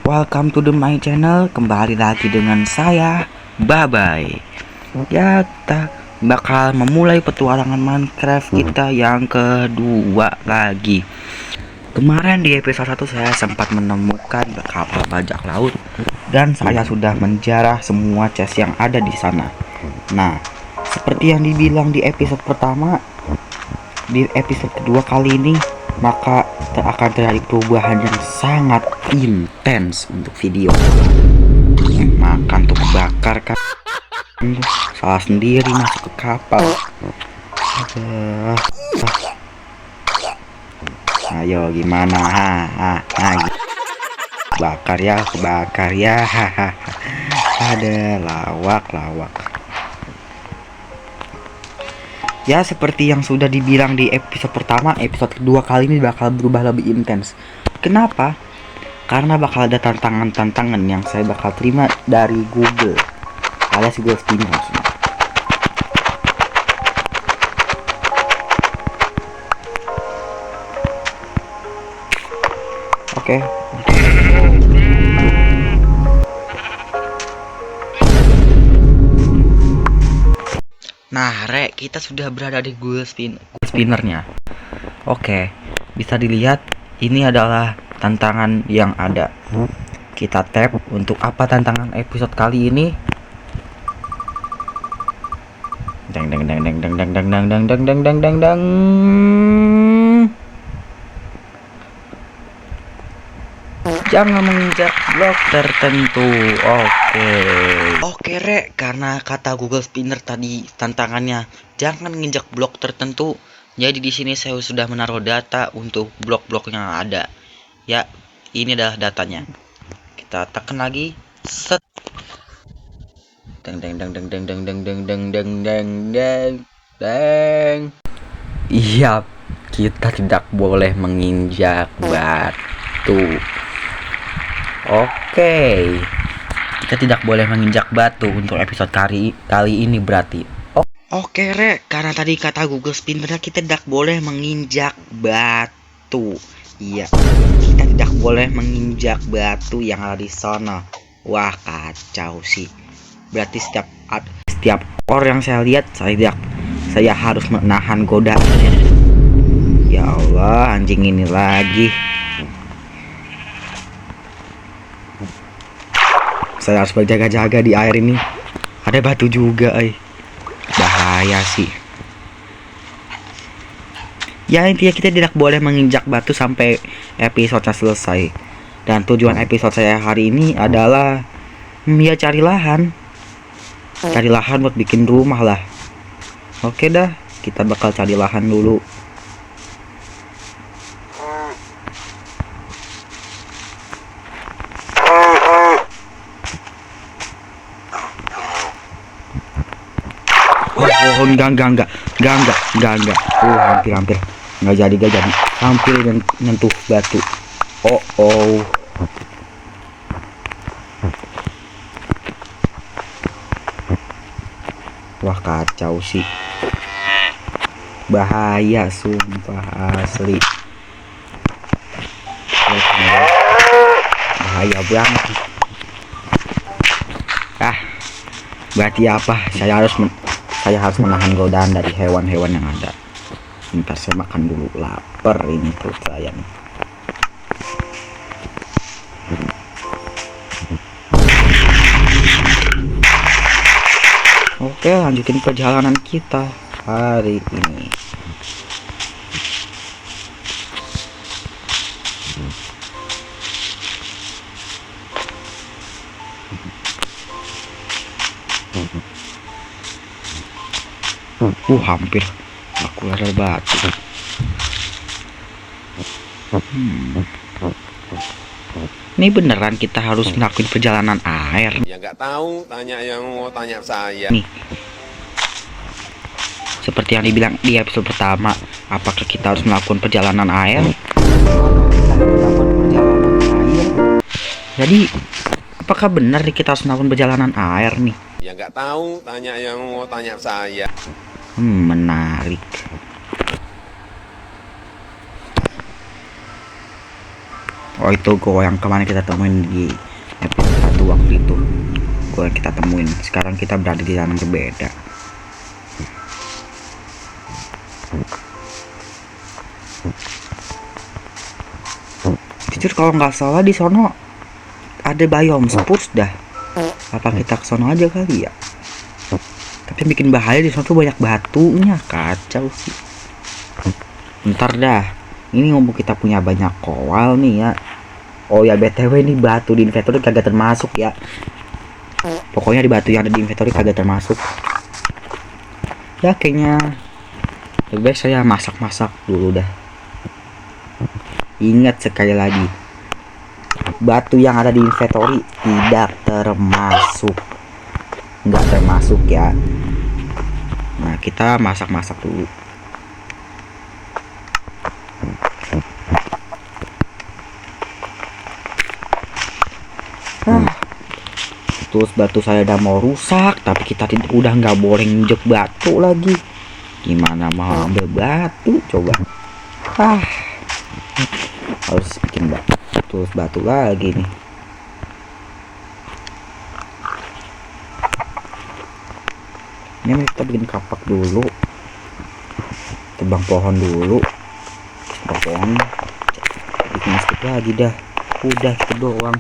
Welcome to my channel. Kembali lagi dengan saya Babay. Ya, kita bakal memulai petualangan Minecraft kita yang kedua lagi. Kemarin di episode 1 saya sempat menemukan kapal bajak laut dan saya sudah menjarah semua chest yang ada di sana. Nah, seperti yang dibilang di episode pertama, di episode kedua kali ini maka akan terjadi perubahan yang sangat intens untuk video. Makan tuh bakar kan, salah sendiri masuk ke kapal. Ayo gimana? Bakar ya, kebakar ya. Ada lawak. Ya, seperti yang sudah dibilang di episode pertama, episode kedua kali ini bakal berubah lebih intens. Kenapa? Karena bakal ada tantangan-tantangan yang saya bakal terima dari Google, alias Google Spinner maksudnya. Oke. Nah, kita sudah berada di Google Spinnernya. Oke, bisa dilihat ini adalah tantangan yang ada. Kita tap untuk apa tantangan episode kali ini. Dang. Jangan menginjak blok tertentu. Oke, karena kata Google Spinner tadi tantangannya jangan menginjak blok tertentu. Jadi di sini saya sudah menaruh data untuk blok-blok yang ada. Ya, ini adalah datanya. Kita tekan lagi. Set. Dang. Iya, kita tidak boleh menginjak batu. Oke, kita tidak boleh menginjak batu untuk episode kali ini berarti. Oke, karena tadi kata Google Spinner kita tidak boleh menginjak batu. Iya, kita tidak boleh menginjak batu yang ada di sana. Wah, kacau sih. Berarti setiap orang yang saya lihat, saya harus menahan godaan. Ya Allah, anjing ini lagi. Saya harus berjaga-jaga di air ini. Ada batu juga, bahaya sih. Ya, intinya kita tidak boleh menginjak batu sampai episode selesai. Dan tujuan episode saya hari ini adalah ya cari lahan buat bikin rumah lah. Oke dah, kita bakal cari lahan dulu. Enggak. Hampir. Enggak jadi. Hampir nyentuh batu. Oh. Wah, kacau sih. Bahaya sumpah asli. Bahaya banget. Berarti apa? Saya harus menahan godaan dari hewan-hewan yang ada. Bentar, saya makan dulu, lapar ini perut saya nih. Oke, lanjutin perjalanan kita hari ini. Hampir aku ada batu. Ini beneran kita harus ngelakuin perjalanan air? Ya nggak tahu, tanya yang mau tanya saya. Nih, seperti yang dibilang di episode pertama, apakah kita harus melakukan perjalanan air? Jadi, apakah benar kita harus melakukan perjalanan air nih? Ya nggak tahu, tanya yang mau tanya saya. Menarik. Oh, itu gua yang kemarin kita temuin di episode 1 waktu itu. Gua yang kita temuin. Sekarang kita berada di jalan berbeda. Jujur kalau nggak salah di sono ada biome spurs dah. Apa kita ke sono aja kali ya? Tapi yang bikin bahaya di sono tuh banyak batunya, kacau sih. Ntar dah. Ini ngomong kita punya banyak kowal nih ya. Oh ya, BTW ini batu di inventory kagak termasuk ya. Pokoknya di batu yang ada di inventory kagak termasuk. Ya kayaknya lebih baik saya masak-masak dulu dah. Ingat sekali lagi, batu yang ada di inventory tidak termasuk. Nggak termasuk ya. Nah, kita masak-masak dulu. Terus batu saya udah mau rusak, tapi kita udah nggak boleh nginjek batu lagi. Gimana mau ambil batu coba? Harus bikin batu. Terus batu lagi nih. Ini kita bikin kapak dulu. Tebang pohon dulu. Tebang pohon. Bikin stick lagi dah. Udah itu doang.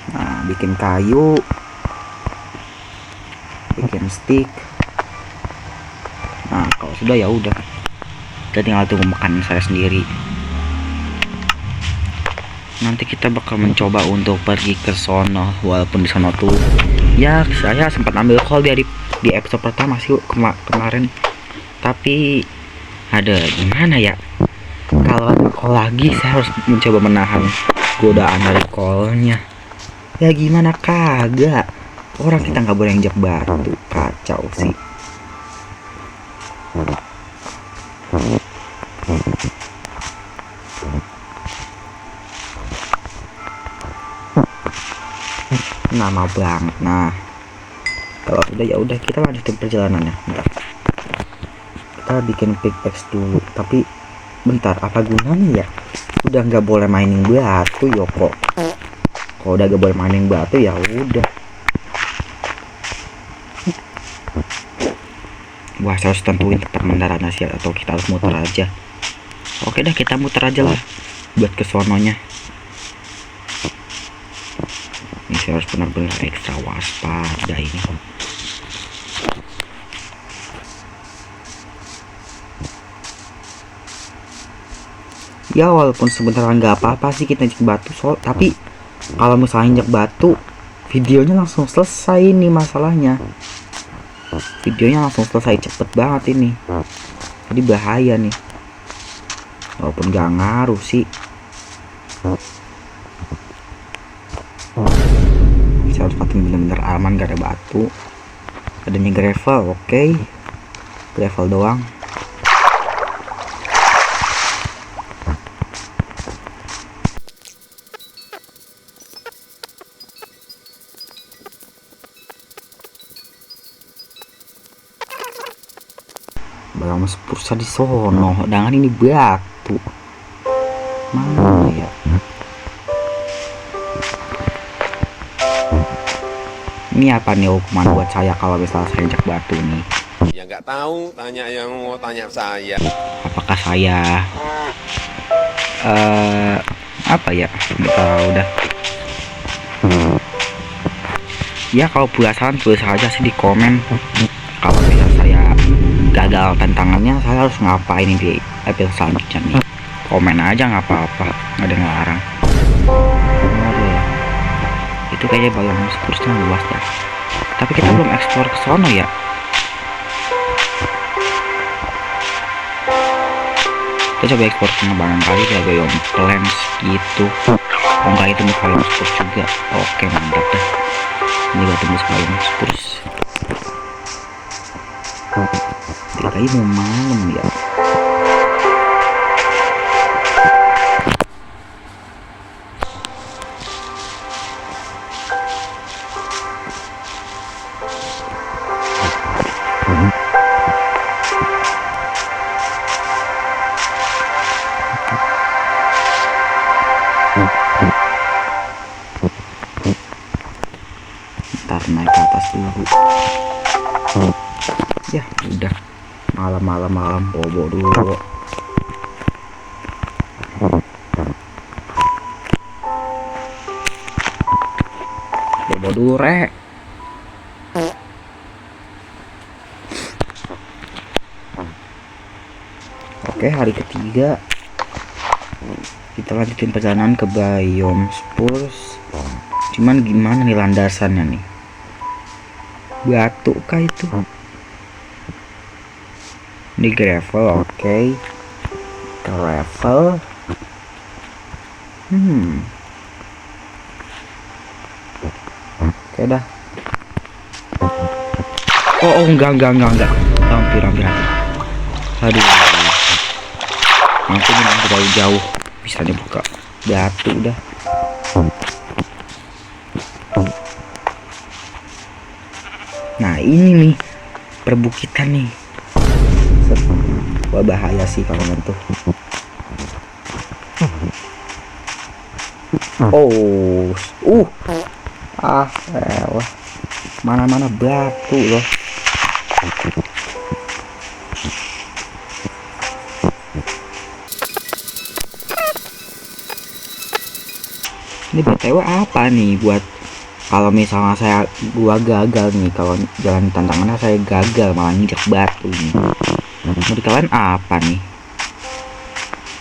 Nah, bikin kayu, bikin stick. Nah, kalau sudah ya udah, kita tinggal tunggu makan saya sendiri. Nanti kita bakal mencoba untuk pergi ke sono, walaupun di sono tuh ya saya sempat ambil call di episode pertama sih kemarin. Tapi ada gimana ya, kalau ada call lagi saya harus mencoba menahan godaan dari callnya. Ya gimana kagak, orang kita nggak boleh injak batu, kacau sih. Lama banget. Nah, kalau udah ya udah kita lanjutin perjalanannya. Bentar. Kita bikin pickaxe dulu. Tapi bentar, apa gunanya ya? Udah nggak boleh mining batu yo kok. Kalau udah nggak boleh mining batu ya udah. Wah, saya harus tentuin tempat mendaratnya sih, atau kita harus muter aja. Oke dah, kita muter aja lah buat kesononya. Ini saya harus benar-benar ekstra waspada ini. Ya walaupun sebentar nggak apa-apa sih kita injek batu tapi kalau misalnya injek batu videonya langsung selesai nih masalahnya. Videonya langsung selesai cepet banget ini. Jadi bahaya nih. Walaupun gak ngaruh sih. Saya harus pakai bener-bener aman, gak ada batu. Adanya gravel, oke. Gravel doang. Barang spursa di sono, dengan ini batu. Mana ya? Ini apa nih hukuman buat saya kalau misalnya saya injak batu nih? Ya nggak tahu, tanya yang mau tanya saya. Apakah saya apa ya? Nggak tahu dah. Ya kalau penasaran tulis aja sih di komen. Kalau misalnya saya gagal tantangannya, saya harus ngapain di episode selanjutnya nih. Komen aja nggak apa-apa, nggak ada yang larang. Itu kayaknya biome spursnya luas dah. Tapi kita belum eksplor ke sono ya. Kita coba eksplor pengembangan kali ya biome plants gitu. Oh enggak, itu biome spurs juga. Oke, mantap dah. Ini udah tembus biome spurs. Kayaknya mau malam ya. naik ke atas dulu. Ya udah, malam bobo dulu. Bobo dulu rek. Oke, hari ketiga kita lanjutin perjalanan ke Biome Spurs. Cuman gimana nih landasannya nih? Batu kah itu? Ini gravel, oke. Gravel. Oke dah. Oh, enggak. Hampir. Aduh. Nanti ini terlalu jauh. Bisa dibuka. Batu udah. Nah, ini nih perbukitan nih. Wah, bahaya sih kalau nyentuh. Oh, elah. Mana-mana batu loh. Ini BTW apa nih buat kalau misalnya gua gagal nih, kalau jalan tantangannya saya gagal malah nginjek batu nih. Menurut kalian apa nih?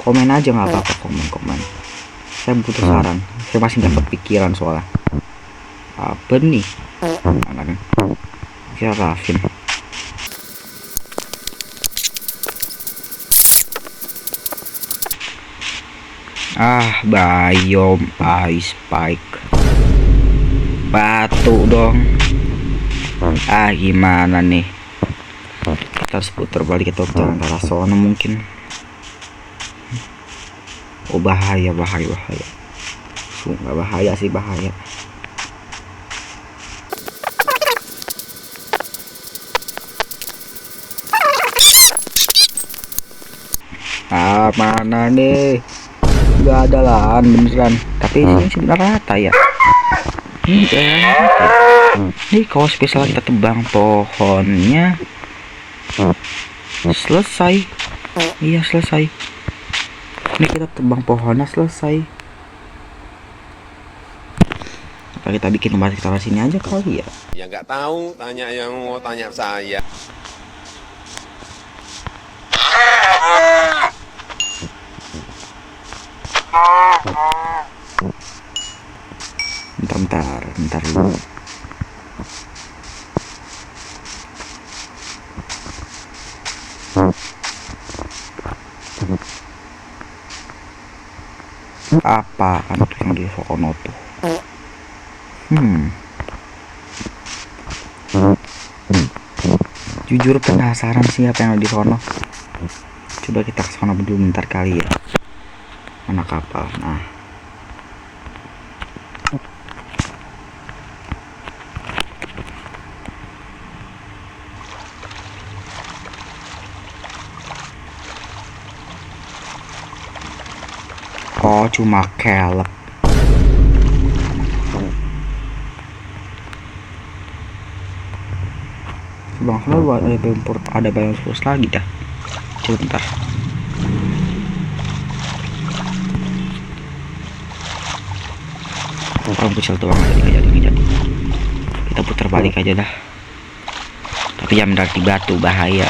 Komen aja, nggak apa-apa, komen. Saya butuh saran. Saya masih nggak kepikiran soalnya. Apa nih? Mana? Kita Rafin. Biome Ice Spike. Batu dong. Gimana nih? Kita harus putar balik atau jalan ke arah sana mungkin. Oh, bahaya. Nggak bahaya sih, bahaya. Mana nih? Nggak ada lahan beneran. Tapi ini sebenarnya rata ya. Ini kalau spesial kita tebang pohonnya selesai. Iya, selesai. Ini kita tebang pohonnya selesai. Apa kita bikin tempat kita sini aja kali ya? Ya nggak tahu, tanya yang mau tanya saya. Bentar dulu. Apaan tuh yang di sono tuh? Jujur penasaran sih apa yang ada di sono. Coba kita ke sono dulu bentar kali ya. Mana kapal? Nah. Oh, cuma kelep. Bang, kalau ada Biome Spurs lagi dah. Coba bentar. Orang kecil tuh nggak jadi. Kita putar balik aja dah. Tapi jangan berarti batu, bahaya.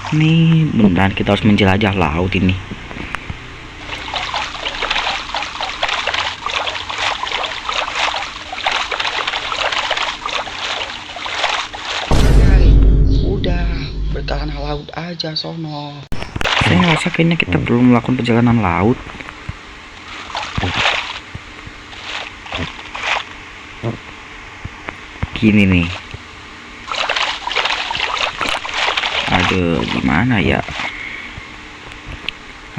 Nih beneran kita harus menjelajah laut ini. Udah berkelana laut aja sono. Saya ngerasa kayaknya kita belum melakukan perjalanan laut. Gini nih. Aduh, gimana ya?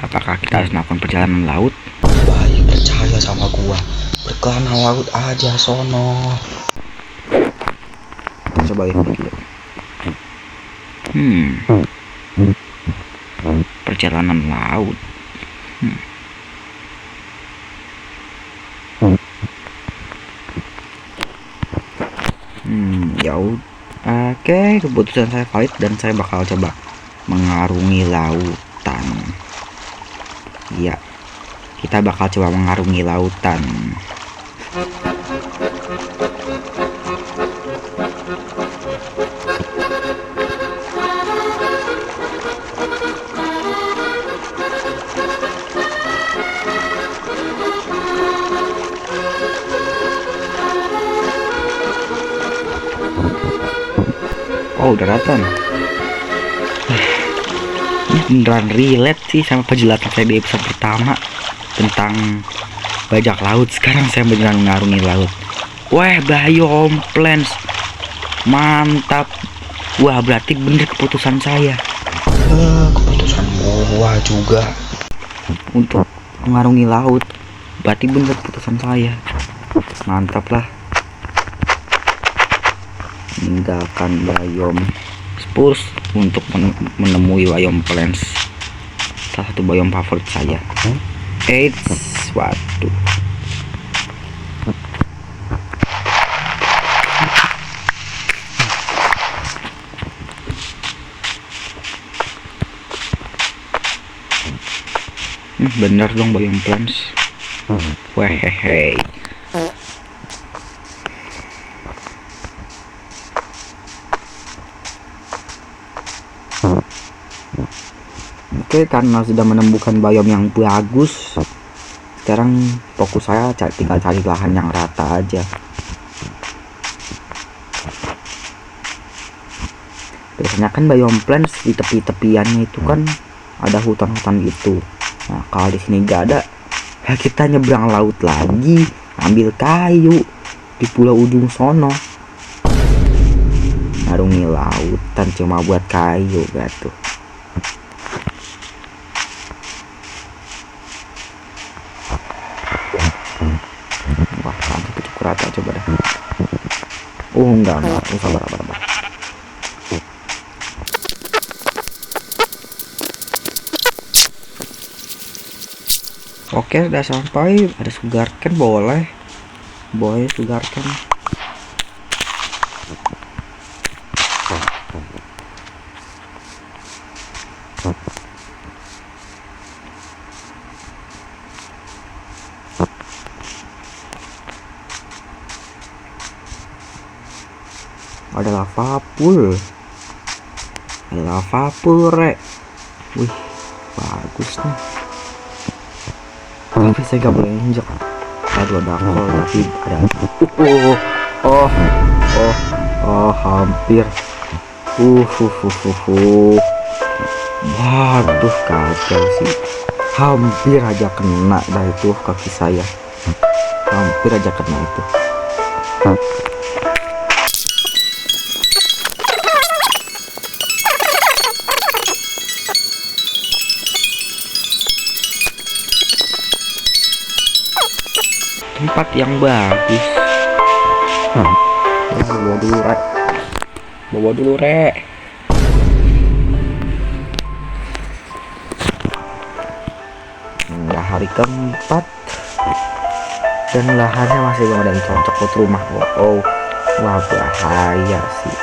Apakah kita harus melakukan perjalanan laut? Baik, percaya sama gua. Berkelana laut aja sono. Coba lihat dulu. Perjalanan laut. Ya oke, keputusan saya valid dan saya bakal coba mengarungi lautan. Iya, kita bakal coba mengarungi lautan. Oh, daratan. Ini beneran relate sih sama penjelasan saya di episode pertama tentang bajak laut. Sekarang saya beneran mengarungi laut. Wah, biome plants. Mantap. Wah, berarti bener keputusan saya. Keputusan gua juga untuk mengarungi laut. Berarti bener keputusan saya. Mantap lah. Meninggalkan biome spurs untuk menemui biome plants, salah satu biome favorit saya. Waduh. Bener dong biome plants. Wehehe. Oke, karena sudah menemukan biome yang bagus, sekarang fokus saya tinggal cari lahan yang rata aja. Biasanya kan biome plants di tepi-tepiannya itu kan ada hutan-hutan gitu. Nah, kalau di sini nggak ada, ya kita nyebrang laut lagi, ambil kayu di pulau ujung sono. Ngarungi lautan cuma buat kayu gitu. Wah, nanti cukup rata coba dah. Enggak, sabar. Oke, udah sampai. Ada sugarcane, boleh sugarcane. Ada lava pool, rek. Wih, bagus nih. Tapi saya gak boleh injek. Aduh, ada kol, tapi ada. Hampir. Waduh, kacau sih. Hampir aja kena dah itu kaki saya. Hampir aja kena itu. Tempat yang bagus. Bawa dulu rek. Udah hari keempat dan lahannya masih belum ada yang cocok buat rumah. Wah, bahaya sih.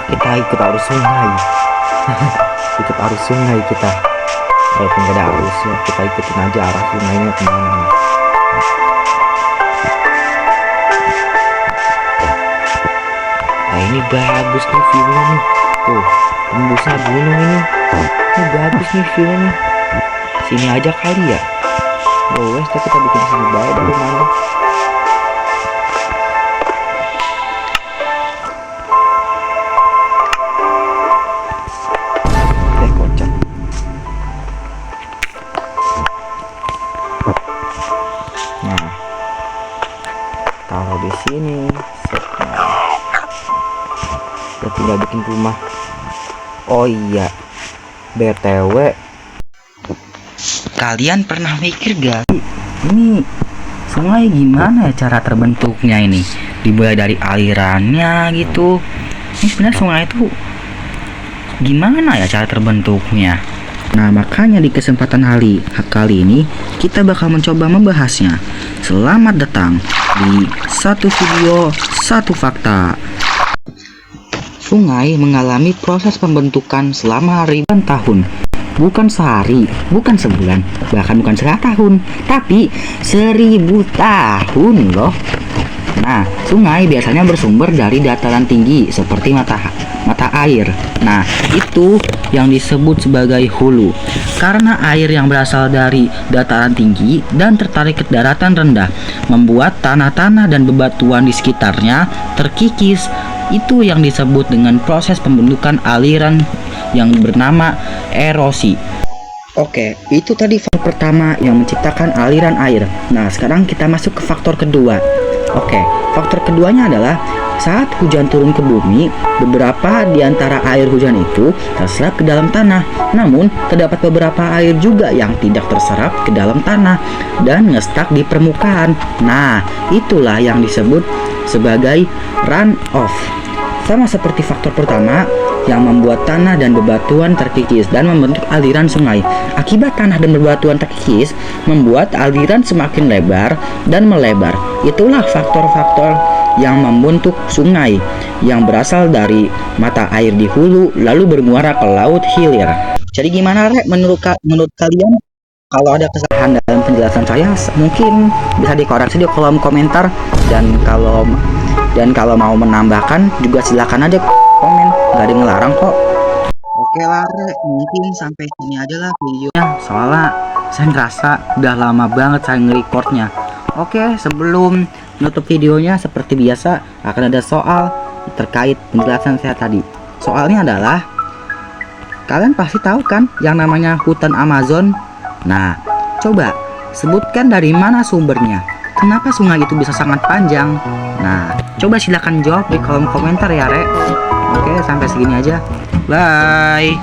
Kita ikut arus sungai. Ikut arus sungai kita. Walaupun gak ada arusnya, kita ikutin aja arah sungainya kemana. Nah, ini bagus nih view-nya nih. Tuh, tembusnya gunung ini. Ini bagus nih view-nya nih. Sini aja kali ya. Wes, kita bikin sini baik dari mana. Taruh di sini. Kita tinggal bikin rumah. Oh iya, BTW, kalian pernah mikir gak ini sungai gimana ya cara terbentuknya ini? Dimulai dari alirannya gitu, Ini sebenarnya sungai itu gimana ya cara terbentuknya? Nah, makanya di kesempatan kali ini kita bakal mencoba membahasnya. Selamat datang di satu video, satu fakta. Sungai mengalami proses pembentukan selama ribuan tahun. Bukan sehari, bukan sebulan, bahkan bukan 100 tahun, tapi 1000 tahun loh. Nah, sungai biasanya bersumber dari dataran tinggi seperti mata air. Nah, itu yang disebut sebagai hulu. Karena air yang berasal dari dataran tinggi dan tertarik ke daratan rendah membuat tanah-tanah dan bebatuan di sekitarnya terkikis. Itu yang disebut dengan proses pembentukan aliran yang bernama erosi. Oke, itu tadi faktor pertama yang menciptakan aliran air. Nah, sekarang kita masuk ke faktor kedua. Oke, faktor keduanya adalah saat hujan turun ke bumi, beberapa di antara air hujan itu terserap ke dalam tanah. Namun, terdapat beberapa air juga yang tidak terserap ke dalam tanah dan ngestak di permukaan. Nah, itulah yang disebut sebagai runoff. Sama seperti faktor pertama yang membuat tanah dan bebatuan terkikis dan membentuk aliran sungai. Akibat tanah dan bebatuan terkikis membuat aliran semakin lebar dan melebar. Itulah faktor-faktor yang membentuk sungai yang berasal dari mata air di hulu lalu bermuara ke laut hilir. Jadi gimana Rek menurut kalian? Kalau ada kesalahan dalam penjelasan saya mungkin bisa dikoreksi di kolom komentar, dan kalau mau menambahkan juga silakan aja komen, nggak ada yang ngelarang kok. Oke lah Rek, mungkin sampai sini aja lah videonya, soalnya saya ngerasa udah lama banget saya nge-recordnya. Oke, sebelum menutup videonya seperti biasa akan ada soal terkait penjelasan saya tadi. Soalnya adalah, kalian pasti tahu kan yang namanya hutan Amazon? Nah, coba sebutkan dari mana sumbernya. Kenapa sungai itu bisa sangat panjang? Nah, coba silahkan jawab di kolom komentar ya Rek. Oke, sampai segini aja. Bye.